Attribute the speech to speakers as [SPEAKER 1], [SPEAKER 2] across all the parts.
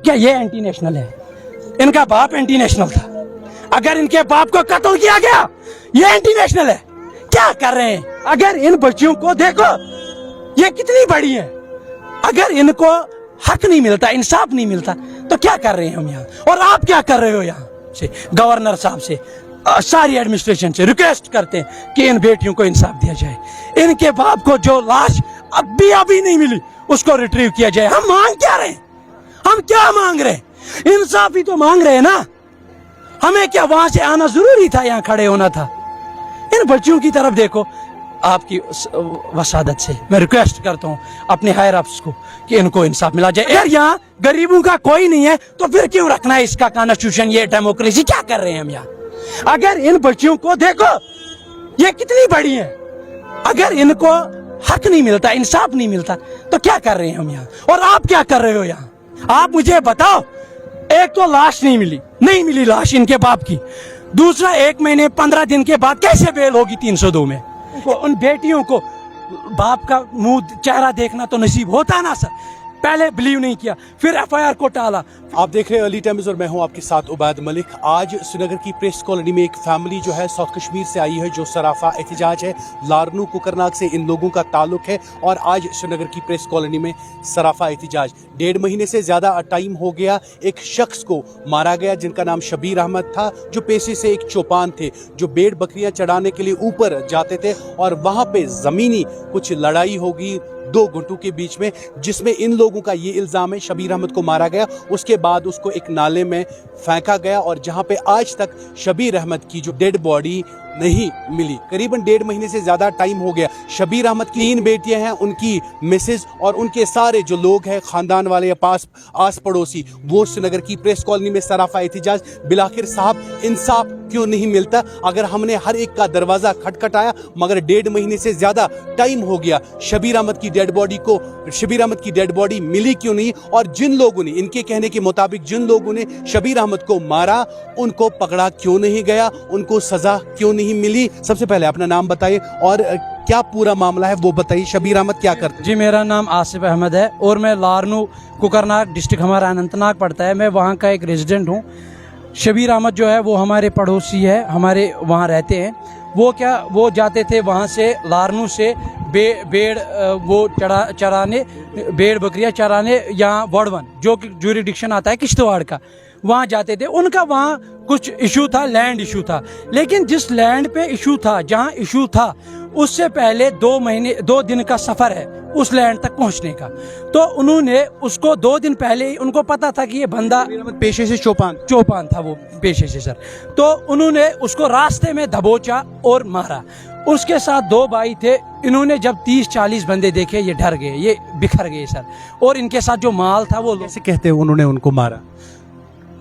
[SPEAKER 1] क्या ये anti national है? इनका बाप एंटी नेशनल था, अगर इनके बाप को कत्ल किया गया ये एंटी नेशनल है। क्या कर रहे हैं? अगर इन बच्चियों को देखो ये कितनी बड़ी है, अगर इनको हक नहीं मिलता, इंसाफ नहीं मिलता, तो क्या कर रहे हैं हम यहाँ? और आप क्या कर रहे हो यहाँ से? गवर्नर साहब से, सारी एडमिनिस्ट्रेशन से रिक्वेस्ट करते हैं कि इन बेटियों को इंसाफ दिया जाए। इनके बाप को जो लाश अभी नहीं मिली उसको रिट्रीव किया जाए। हम मांग क्या रहे हैं? हम क्या मांग रहे हैं? इंसाफ ही तो मांग रहे हैं ना। हमें क्या वहां से आना जरूरी था? यहाँ खड़े होना था? इन बच्चियों की तरफ देखो। आपकी वसादत से मैं रिक्वेस्ट करता हूँ अपने हायर अप्स को कि इनको इंसाफ मिला जाए। अगर यहाँ गरीबों का कोई नहीं है तो फिर क्यों रखना है इसका कॉन्स्टिट्यूशन, ये डेमोक्रेसी? क्या कर रहे हैं हम यहाँ? अगर इन बच्चियों को देखो ये कितनी बड़ी है, अगर इनको हक नहीं मिलता, इंसाफ नहीं मिलता, तो क्या कर रहे हैं हम यहाँ? और आप क्या कर रहे हो यहाँ? आप मुझे बताओ। एक तो लाश नहीं मिली लाश इनके बाप की। दूसरा 1 महीने 15 दिन के बाद कैसे बेल होगी 302 में? उन बेटियों को बाप का मुंह चेहरा देखना तो नसीब होता ना सर। पहले बिलीव नहीं किया, फिर एफआईआर को टाला।
[SPEAKER 2] आप देख रहे हैं अर्ली टाइम्स और मैं हूं आपके साथ उबैद मलिक। आज श्रीनगर की प्रेस कॉलोनी में एक फैमिली जो है साउथ कश्मीर से आई है, जो सराफा एहतिजाज है। लारनू कुकरनाग से इन लोगों का ताल्लुक है और आज श्रीनगर की प्रेस कॉलोनी में सराफा एहतिजाज। 1.5 महीने से ज्यादा टाइम हो गया। एक शख्स को मारा गया जिनका नाम शबीर अहमद था, जो पेशे से एक चौपान थे, जो भेड़ बकरियां चढ़ाने के लिए ऊपर जाते थे और वहां पे जमीनी कुछ लड़ाई होगी 2 गुटों के बीच में, जिसमें इन लोगों का ये इल्जाम है शबीर अहमद को मारा गया, उसके बाद उसको एक नाले में फेंका गया और जहां पे आज तक शबीर अहमद की जो डेड बॉडी नहीं मिली। करीबन 1.5 महीने से ज्यादा टाइम हो गया। शबीर अहमद की 3 बेटियां हैं, उनकी मिसेज और उनके सारे जो लोग हैं खानदान वाले या आस पड़ोसी, वो श्रीनगर की प्रेस कॉलोनी में सराफा एहतिजाज। बिलाखिर साहब इंसाफ क्यों नहीं मिलता? अगर हमने हर एक का दरवाजा खटखटाया मगर 1.5 महीने से ज्यादा टाइम हो गया, शबीर अहमद की डेड बॉडी मिली क्यों नहीं? और जिन लोगों ने, इनके कहने के मुताबिक जिन लोगों ने शबीर अहमद को मारा उनको पकड़ा क्यों नहीं गया? उनको सजा क्यों नहीं मिली? सबसे पहले अपना नाम बताइए और क्या पूरा मामला है वो बताइए। शबीर अहमद क्या करते?
[SPEAKER 1] जी, मेरा नाम आसिफ अहमद है और मैं लारनू कुकरनाग डिस्ट्रिक्ट हमारा अनंतनाग पड़ता है, मैं वहाँ का एक रेजिडेंट हूँ। शबीर अहमद जो है वो हमारे पड़ोसी है, हमारे वहाँ रहते हैं। वो जाते थे वहाँ से लारनू से भेड़ बकरियाँ चराने यहाँ वड़वन जो ज्यूरिडिक्शन आता है किश्तवाड़ का, वहाँ जाते थे। उनका वहाँ कुछ इशू था, लैंड इशू था। लेकिन जिस लैंड पे इशू था, जहाँ इशू था, उससे पहले 2 दिन का सफर है उस लैंड तक पहुंचने का। तो उन्होंने उसको 2 दिन पहले ही उनको पता था कि ये बंदा
[SPEAKER 2] पेशे से
[SPEAKER 1] चौपान था, वो पेशे से सर। तो उन्होंने उसको रास्ते में दबोचा और मारा। उसके साथ 2 भाई थे। इन्होंने जब 30-40 बंदे देखे ये डर गए, ये बिखर गए सर। और इनके साथ जो माल था वो
[SPEAKER 2] कैसे कहते हैं उन्होंने उनको मारा?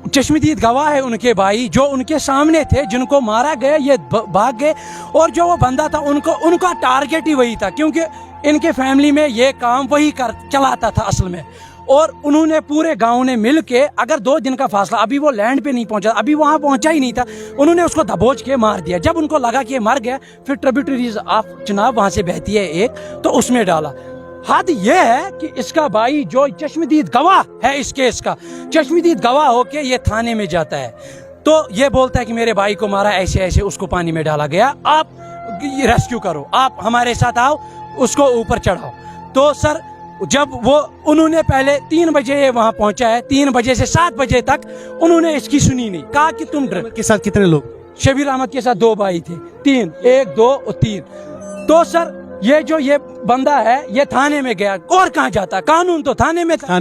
[SPEAKER 1] चश्मदीद गवाह है उनके भाई जो उनके सामने थे, जिनको मारा गया ये भाग गए। और जो वो बंदा था उनका टारगेट ही वही था, क्योंकि इनके फैमिली में ये काम वही चलाता था असल में। और उन्होंने पूरे गांव ने मिल के, अगर 2 दिन का फासला, अभी वो लैंड पे नहीं पहुंचा, अभी वहां पहुंचा ही नहीं था, उन्होंने उसको दबोच के मार दिया। जब उनको लगा कि ये मर गया, फिर ट्रिब्यूटरीज ऑफ चिनाब वहां से बहती है एक, तो उसमें डाला। हद यह है कि इसका भाई जो चश्मदीद गवाह है इस केस का, चश्मदीद गवाह होके ये थाने में जाता है, तो ये बोलता है कि मेरे भाई को मारा ऐसे ऐसे, उसको पानी में डाला गया, आप रेस्क्यू करो, आप हमारे साथ आओ, उसको ऊपर चढ़ाओ। तो सर जब उन्होंने पहले 3 बजे ये वहां पहुंचा है, 3 बजे से 7 बजे तक उन्होंने इसकी सुनी नहीं। कहा कि तुम डर
[SPEAKER 2] के साथ कितने लोग?
[SPEAKER 1] शबीर अहमद के साथ 2 भाई थे, 3, 1, 2 और 3। तो सर ये बंदा है, ये थाने में गया। और कहाँ जाता? कानून तो थाने में था,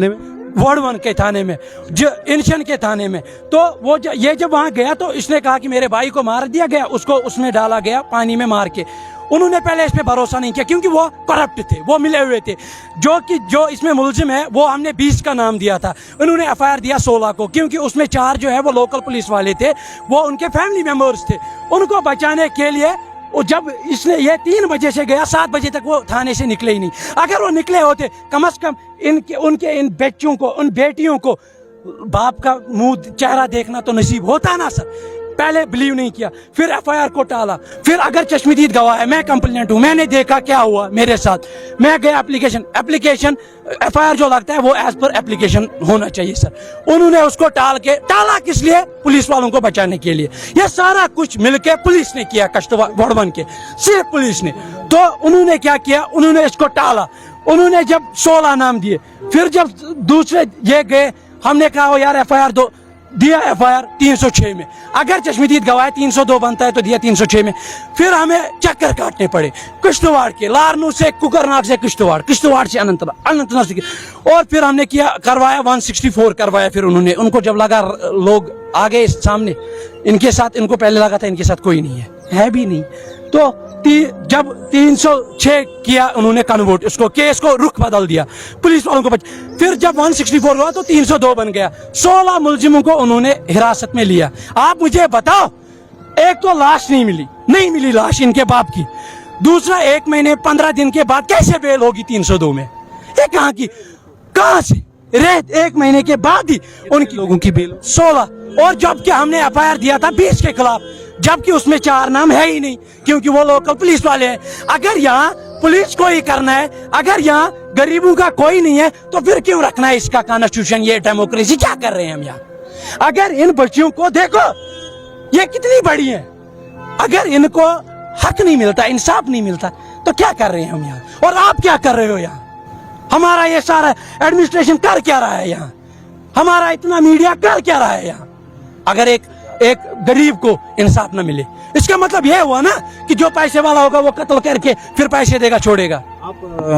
[SPEAKER 1] वार्ड 1 के थाने में, जो इंशन के थाने में। तो ये जब वहां गया तो इसने कहा कि मेरे भाई को मार दिया गया, उसको उसमें डाला गया पानी में मार के। उन्होंने पहले इस पे भरोसा नहीं किया क्योंकि वो करप्ट थे, वो मिले हुए थे। जो इसमें मुलजिम है वो हमने 20 का नाम दिया था, उन्होंने एफआईआर दिया 16 को, क्योंकि उसमें 4 जो है वो लोकल पुलिस वाले थे, वो उनके फैमिली मेंबर्स थे। उनको बचाने के लिए जब इसने ये 3 बजे से गया, 7 बजे तक वो थाने से निकले ही नहीं। अगर वो निकले होते, कम से कम इन बच्चों को, उन बेटियों को बाप का मुंह चेहरा देखना तो नसीब होता ना सर। पहले बिलीव नहीं किया, फिर एफआईआर को टाला, फिर अगर चश्मदीद गवाह है, मैं कंप्लेंट हूं, मैंने देखा क्या हुआ मेरे साथ, मैं गया एप्लीकेशन एफआईआर जो लगता है वो एज पर एप्लीकेशन होना चाहिए सर। उन्होंने उसको टाला किस लिए? पुलिस वालों को बचाने के लिए। ये सारा कुछ मिलके पुलिस ने किया, कश्तवाड़ वड़वन के सिर्फ पुलिस ने। तो उन्होंने क्या किया, उन्होंने इसको टाला। उन्होंने जब 16 नाम दिए, फिर जब दूसरे ये गए, हमने कहा ओ यार एफआईआर दो, दिया एफआईआर 306 में। अगर चश्मदीद गवाह 302 बनता है तो दिया 306 में। फिर हमें चक्कर काटने पड़े किश्तवाड़ के, लारनू से कुकरनाग से किश्तवाड़ से अनंतनाग से, और फिर हमने करवाया 164 करवाया। फिर उनको जब लगा लोग आ गए सामने, इनके साथ, इनको पहले लगा था इनके साथ कोई नहीं है भी नहीं, तो जब 306 किया उन्होंने कन्वर्ट, उसको केस को रुख बदल दिया, पुलिस वालों को फिर जब 164 हुआ तो 302 बन गया। 16 मुलजिमों को उन्होंने हिरासत में लिया। आप मुझे बताओ, एक तो लाश नहीं मिली लाश इनके बाप की, दूसरा 1 महीने 15 दिन के बाद कैसे बेल होगी 302 में? ये कहां से रेत 1 महीने के बाद ही उनकी
[SPEAKER 2] लोगों की बेल
[SPEAKER 1] 16, और जबकि हमने एफआईआर दिया था 20 के खिलाफ, जबकि उसमें 4 नाम है ही नहीं, क्योंकि वो लोकल पुलिस वाले हैं। अगर यहाँ पुलिस को ही करना है, अगर यहाँ गरीबों का कोई नहीं है, तो फिर क्यों रखना है इसका कॉन्स्टिट्यूशन? ये डेमोक्रेसी क्या कर रहे हैं हम यहाँ? अगर इन बच्चियों को देखो, ये कितनी बड़ी है, अगर इनको हक नहीं मिलता, इंसाफ नहीं मिलता, तो क्या कर रहे हैं हम यहाँ? और आप क्या कर रहे हो यहाँ? हमारा ये सारा एडमिनिस्ट्रेशन कर क्या रहा है यहाँ? हमारा इतना मीडिया कर क्या रहा है यहाँ? अगर एक गरीब को इंसाफ न मिले, इसका मतलब यह हुआ ना कि जो पैसे वाला होगा वो कत्ल करके फिर पैसे देगा, छोड़ेगा।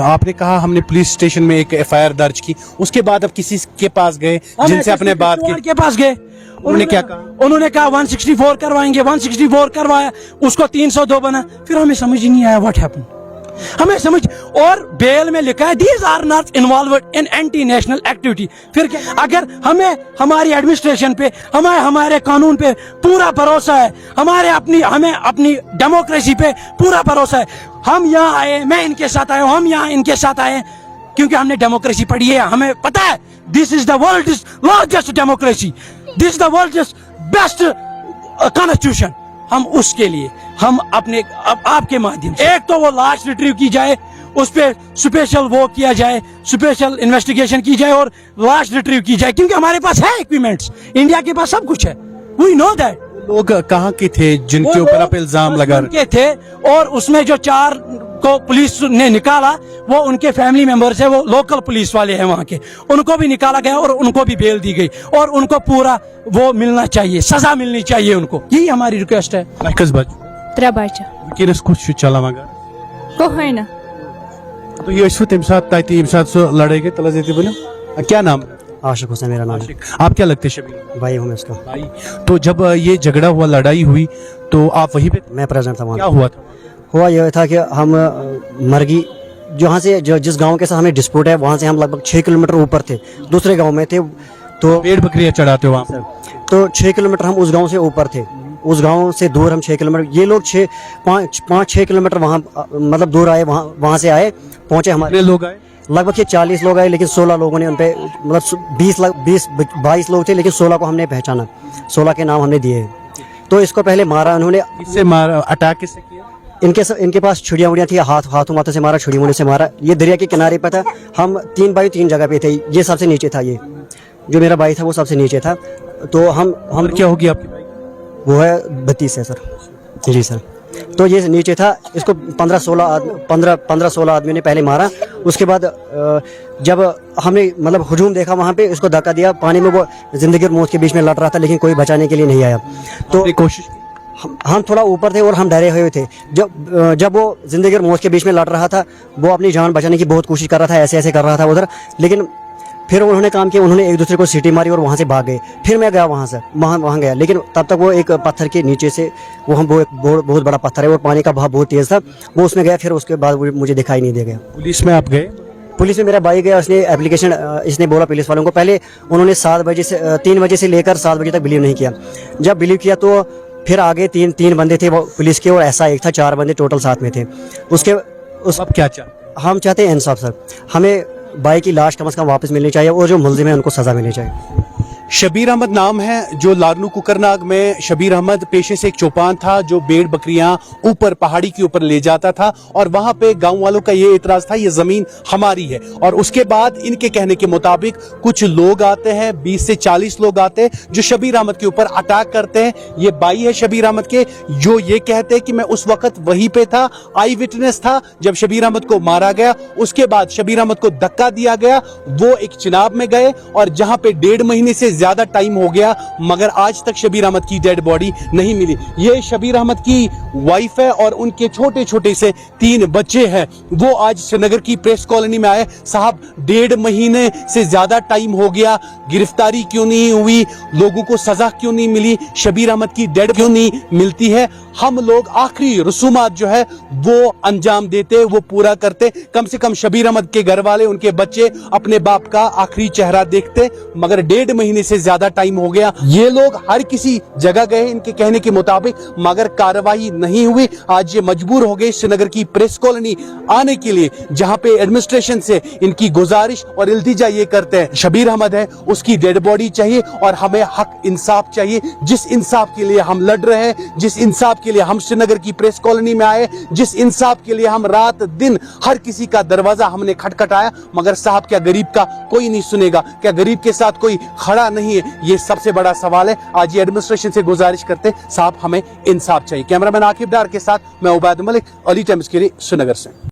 [SPEAKER 2] आपने कहा हमने पुलिस स्टेशन में एक एफआईआर दर्ज की, उसके बाद अब किसी के पास गए जिनसे अपने बात की,
[SPEAKER 1] के पास गए,
[SPEAKER 2] उन्होंने क्या कहा?
[SPEAKER 1] उन्होंने कहा 164 करवाएंगे, 164 करवाया, उसको 302 बना। फिर हमें समझ ही नहीं आया व्हाट हैपेंड, हमें समझ, और बेल में लिखा है these are not involved in anti national activity. फिर क्या? अगर हमें हमारी एडमिनिस्ट्रेशन पे, हमारे कानून पे पूरा भरोसा है, हमें अपनी डेमोक्रेसी पे पूरा भरोसा है, हम यहाँ आए, मैं इनके साथ आया हूँ, हम यहाँ इनके साथ आए क्योंकि हमने डेमोक्रेसी पढ़ी है, हमें पता है this is the world largest democracy, this is the world best constitution. हम उसके लिए हम अपने आपके माध्यम से, एक तो वो लाश रिट्रीव की जाए, उस पे स्पेशल वो किया जाए, स्पेशल इन्वेस्टिगेशन की जाए और लाश रिट्रीव की जाए, क्योंकि हमारे पास है इक्विपमेंट्स, इंडिया के पास सब कुछ है, वी नो दैट।
[SPEAKER 2] लोग कहाँ के थे जिनके ऊपर आप इल्जाम लगा
[SPEAKER 1] रहे थे? और उसमें जो 4 को पुलिस ने निकाला वो उनके फैमिली मेंबर्स है, वो लोकल पुलिस वाले हैं वहाँ के, उनको भी निकाला गया और उनको भी बेल दी गई, और उनको पूरा वो मिलना चाहिए, सजा मिलनी चाहिए उनको, यही हमारी रिक्वेस्ट है।
[SPEAKER 2] चला मगर
[SPEAKER 3] को है ना
[SPEAKER 2] तो ये सो लड़े गए तला देते बोले क्या नाम?
[SPEAKER 4] आशिक हुसैन मेरा नाम है।
[SPEAKER 2] आप क्या लगते हैं? शबीर
[SPEAKER 4] भाई हूँ मैं उसका।
[SPEAKER 2] भाई, तो जब ये झगड़ा हुआ, लड़ाई हुई, तो आप वहीं पे?
[SPEAKER 4] मैं प्रेजेंट था वहाँ।
[SPEAKER 2] क्या हुआ था?
[SPEAKER 4] हुआ यह था कि हम मरगी जहाँ से जिस गांव के साथ हमें डिस्प्यूट है, वहाँ से हम लगभग 6 किलोमीटर ऊपर थे, दूसरे गांव में थे, तो
[SPEAKER 2] पेड़ बकरियाँ चढ़ाते हो वहाँ?
[SPEAKER 4] तो 6 किलोमीटर हम उस गांव से ऊपर थे, उस गांव से दूर हम 6 किलोमीटर, ये लोग 5-6 किलोमीटर वहाँ मतलब दूर आए, वहाँ से आए, पहुँचे हमारे
[SPEAKER 2] लोग आए,
[SPEAKER 4] लगभग ये 40 लोग आए, लेकिन 16 लोगों ने उन पे, मतलब 22 लोग थे, लेकिन 16 को हमने पहचाना, 16 के नाम हमने दिए। तो इसको पहले मारा उन्होंने।
[SPEAKER 2] इससे मारा? अटैक किससे किया?
[SPEAKER 4] इनके पास छुड़ियाँ उड़ियाँ थी, हाथों से मारा, छुड़ी मुड़ी से मारा। ये दरिया के किनारे पर था, हम 3 बाई 3 जगह पे थे, ये सबसे नीचे था, ये जो मेरा भाई था वो सबसे नीचे था। तो हम
[SPEAKER 2] क्या होगी आपकी भाई?
[SPEAKER 4] वो है 32 है सर। जी सर। तो ये नीचे था, इसको 15-16 आदमी ने पहले मारा। उसके बाद जब हमने मतलब हुजूम देखा वहाँ पे, इसको धक्का दिया पानी में, वो जिंदगी और मौत के बीच में लड़ रहा था, लेकिन कोई बचाने के लिए नहीं आया। तो
[SPEAKER 2] कोशिश
[SPEAKER 4] हम थोड़ा ऊपर थे और हम डरे हुए थे। जब वो जिंदगी और मौत के बीच में लड़ रहा था, वो अपनी जान बचाने की बहुत कोशिश कर रहा था, ऐसे कर रहा था उधर, लेकिन फिर उन्होंने काम किया, उन्होंने एक दूसरे को सीटी मारी और वहाँ से भाग गए। फिर मैं गया वहाँ गया, लेकिन तब तक वो एक पत्थर के नीचे से, वो हम बहुत बड़ा पत्थर है और पानी का बहाव बहुत तेज था, वो उसमें गया। फिर उसके बाद मुझे दिखाई नहीं दे गया।
[SPEAKER 2] पुलिस में आप गए?
[SPEAKER 4] पुलिस में मेरा भाई गया, उसने एप्लीकेशन, इसने बोला पुलिस वालों को, पहले उन्होंने 3 बजे से लेकर 7 बजे तक बिलीव नहीं किया। जब बिलीव किया तो फिर आगे तीन बंदे थे वो पुलिस के, और ऐसा एक था, 4 बंदे टोटल साथ में थे।
[SPEAKER 2] अब क्या चाहते?
[SPEAKER 4] हम चाहते हैं इंसाफ सर, हमें भाई की लाश कम से कम वापस मिलनी चाहिए और जो मुलजिम है उनको सजा मिलनी चाहिए।
[SPEAKER 2] शबीर अहमद नाम है, जो लारनू कुकरनाग में शबीर अहमद पेशे से एक चौपान था जो भेड़ बकरियां ऊपर पहाड़ी के ऊपर ले जाता था और वहां पे गांव वालों का ये एतराज था ये जमीन हमारी है। और उसके बाद इनके कहने के मुताबिक कुछ लोग आते हैं, 20 से 40 लोग आते हैं जो शबीर अहमद के ऊपर अटैक करते हैं। ये भाई है शबीर अहमद के, जो ये कहते हैं कि मैं उस वक्त वहीं पे था, आई विटनेस था जब शबीर अहमद को मारा गया। उसके बाद शबीर अहमद को धक्का दिया गया, वो एक चिनाब में गए और जहां पे 1.5 महीने से ज्यादा टाइम हो गया मगर आज तक शबीर अहमद की डेड बॉडी नहीं मिली। ये शबीर अहमद की वाइफ है और उनके छोटे छोटे से 3 बच्चे हैं। वो आज श्रीनगर की प्रेस कॉलोनी में आए। साहब 1.5 महीने से ज्यादा टाइम हो गया, गिरफ्तारी क्यों नहीं हुई, लोगों को सजा क्यों नहीं मिली, शबीर अहमद की डेड क्यों नहीं मिलती है? हम लोग आखिरी रसूमात जो है वो अंजाम देते, वो पूरा करते। कम से कम शबीर अहमद के घर वाले, उनके बच्चे अपने बाप का आखिरी चेहरा देखते, मगर 1.5 महीने से ज्यादा टाइम हो गया। ये लोग हर किसी जगह गए इनके कहने के मुताबिक, मगर कार्रवाई नहीं हुई। आज ये मजबूर हो गए श्रीनगर की प्रेस कॉलोनी आने के लिए, जहां पे एडमिनिस्ट्रेशन से इनकी गुजारिश और इल्तिजा ये करते हैं शबीर अहमद है, उसकी डेड बॉडी चाहिए और हमें हक इंसाफ चाहिए। जिस इंसाफ के लिए हम लड़ रहे हैं, जिस इंसाफ के लिए हम श्रीनगर की प्रेस कॉलोनी में आए, जिस इंसाफ के लिए हम रात दिन हर किसी का दरवाजा हमने खटखटाया, मगर साहब क्या गरीब का कोई नहीं सुनेगा? क्या गरीब के साथ कोई खड़ा नहीं है? ये सबसे बड़ा सवाल है। आज ये एडमिनिस्ट्रेशन से गुजारिश करते साहब हमें इंसाफ चाहिए। कैमरामैन आकिब डार के साथ मैं उबैद मलिक, अर्ली टाइम्स के लिए श्रीनगर से।